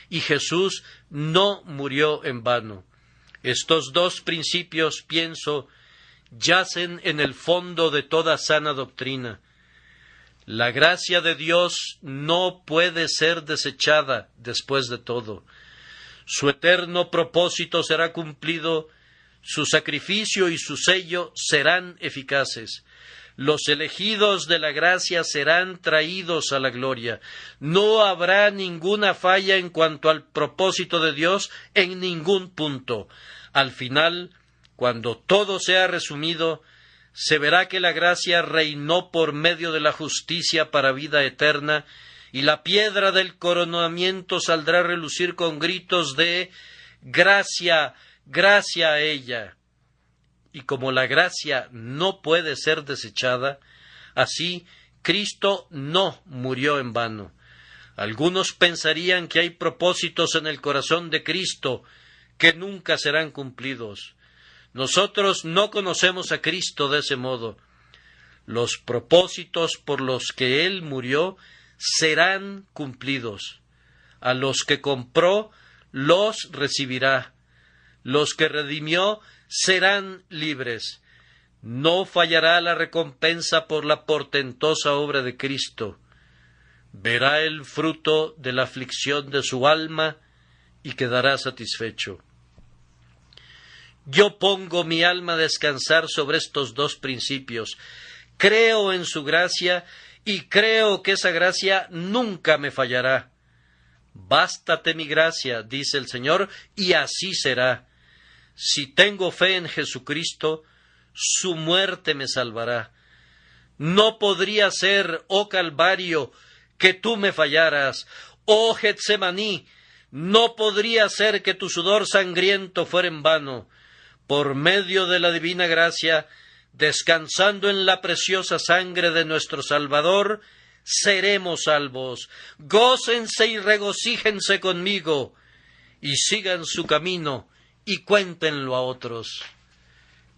y Jesús no murió en vano. Estos dos principios, pienso, yacen en el fondo de toda sana doctrina. La gracia de Dios no puede ser desechada después de todo. Su eterno propósito será cumplido, su sacrificio y su sello serán eficaces. Los elegidos de la gracia serán traídos a la gloria. No habrá ninguna falla en cuanto al propósito de Dios en ningún punto. Al final, cuando todo sea resumido, se verá que la gracia reinó por medio de la justicia para vida eterna, y la piedra del coronamiento saldrá a relucir con gritos de gracia, gracia a ella. Y como la gracia no puede ser desechada, así Cristo no murió en vano. Algunos pensarían que hay propósitos en el corazón de Cristo que nunca serán cumplidos. Nosotros no conocemos a Cristo de ese modo. Los propósitos por los que Él murió serán cumplidos. A los que compró, los recibirá. Los que redimió, serán libres. No fallará la recompensa por la portentosa obra de Cristo. Verá el fruto de la aflicción de su alma y quedará satisfecho. Yo pongo mi alma a descansar sobre estos dos principios. Creo en su gracia y creo que esa gracia nunca me fallará. Bástate mi gracia, dice el Señor, y así será. Si tengo fe en Jesucristo, su muerte me salvará. No podría ser, oh Calvario, que tú me fallaras. Oh Getsemaní, no podría ser que tu sudor sangriento fuera en vano. Por medio de la divina gracia, descansando en la preciosa sangre de nuestro Salvador, seremos salvos. Gócense y regocíjense conmigo, y sigan su camino, y cuéntenlo a otros.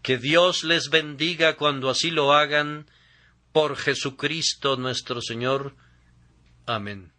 Que Dios les bendiga cuando así lo hagan, por Jesucristo nuestro Señor. Amén.